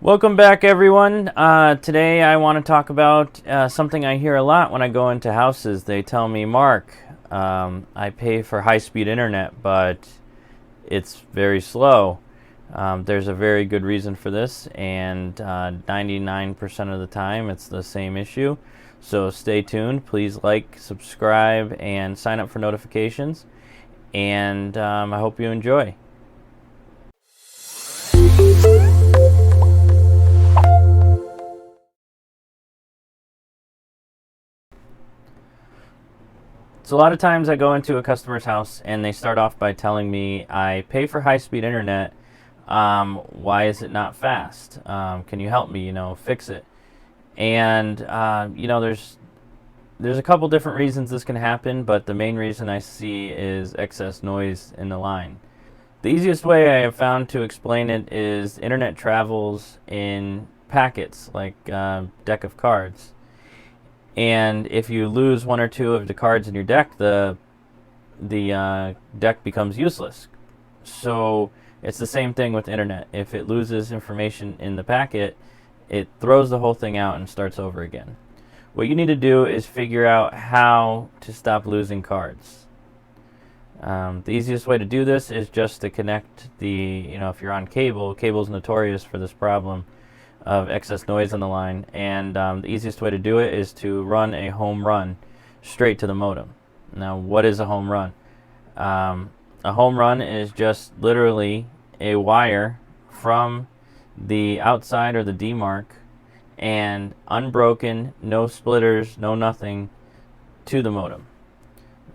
Welcome back, everyone. Today I want to talk about something I hear a lot when I go into houses. They tell me, Mark, I pay for high-speed internet, but it's very slow. There's a very good reason for this, and 99% of the time it's the same issue. So stay tuned. Please like, subscribe, and sign up for notifications. And I hope you enjoy. So a lot of times I go into a customer's house and they start off by telling me, I pay for high-speed internet. Why is it not fast? Can you help me, fix it? And, there's a couple different reasons this can happen, but the main reason I see is excess noise in the line. The easiest way I have found to explain it is internet travels in packets, like a deck of cards. And if you lose one or two of the cards in your deck, the deck becomes useless. So it's the same thing with the internet. If it loses information in the packet, it throws the whole thing out and starts over again. What you need to do is figure out how to stop losing cards. The easiest way to do this is just to connect if you're on cable, cable's notorious for this problem of excess noise on the line, and the easiest way to do it is to run a home run straight to the modem. Now, what is a home run? A home run is just literally a wire from the outside or the D-mark and unbroken, no splitters, no nothing, to the modem.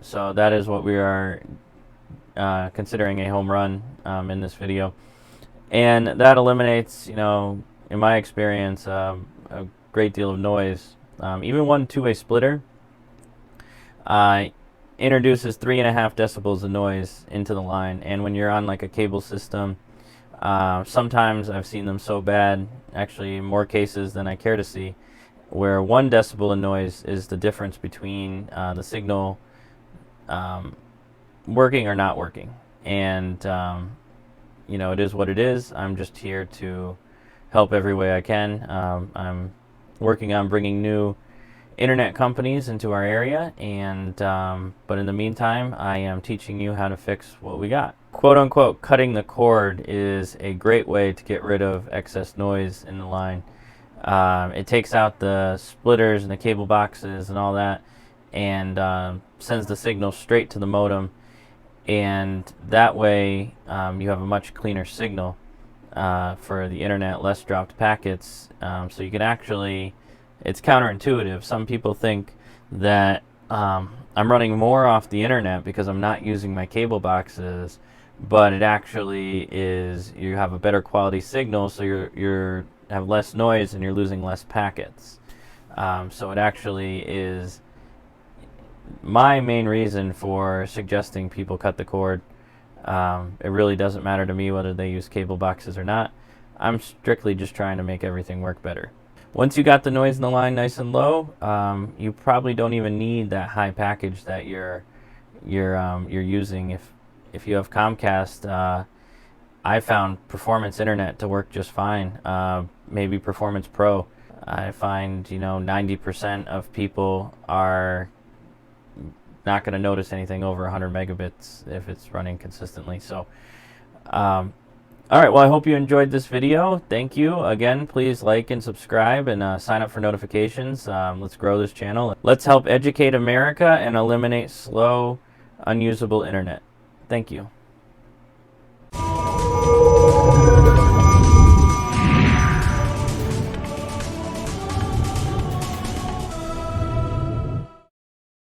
So that is what we are considering a home run in this video, and that eliminates, in my experience, a great deal of noise. Even one two-way splitter introduces 3.5 decibels of noise into the line, and when you're on like a cable system, sometimes I've seen them so bad, actually in more cases than I care to see, where 1 decibel of noise is the difference between the signal working or not working. And it is what it is. I'm just here to help every way I can. I'm working on bringing new internet companies into our area, and but in the meantime, I am teaching you how to fix what we got. Quote unquote, cutting the cord is a great way to get rid of excess noise in the line. It takes out the splitters and the cable boxes and all that, and sends the signal straight to the modem, and that way you have a much cleaner signal for the internet, less dropped packets. So you can actually, it's counterintuitive. Some people think that I'm running more off the internet because I'm not using my cable boxes, but it actually is, you have a better quality signal, so you're have less noise and you're losing less packets. So it actually is my main reason for suggesting people cut the cord. It really doesn't matter to me whether they use cable boxes or not. I'm strictly just trying to make everything work better. Once you got the noise in the line nice and low, you probably don't even need that high package that you're using. If you have Comcast, I found Performance Internet to work just fine. Maybe Performance Pro. I find 90% of people are not going to notice anything over 100 megabits if it's running consistently. So all right, well, I hope you enjoyed this video. Thank you again. Please like and subscribe, and sign up for notifications. Let's grow this channel. Let's help educate America and eliminate slow, unusable internet. Thank you.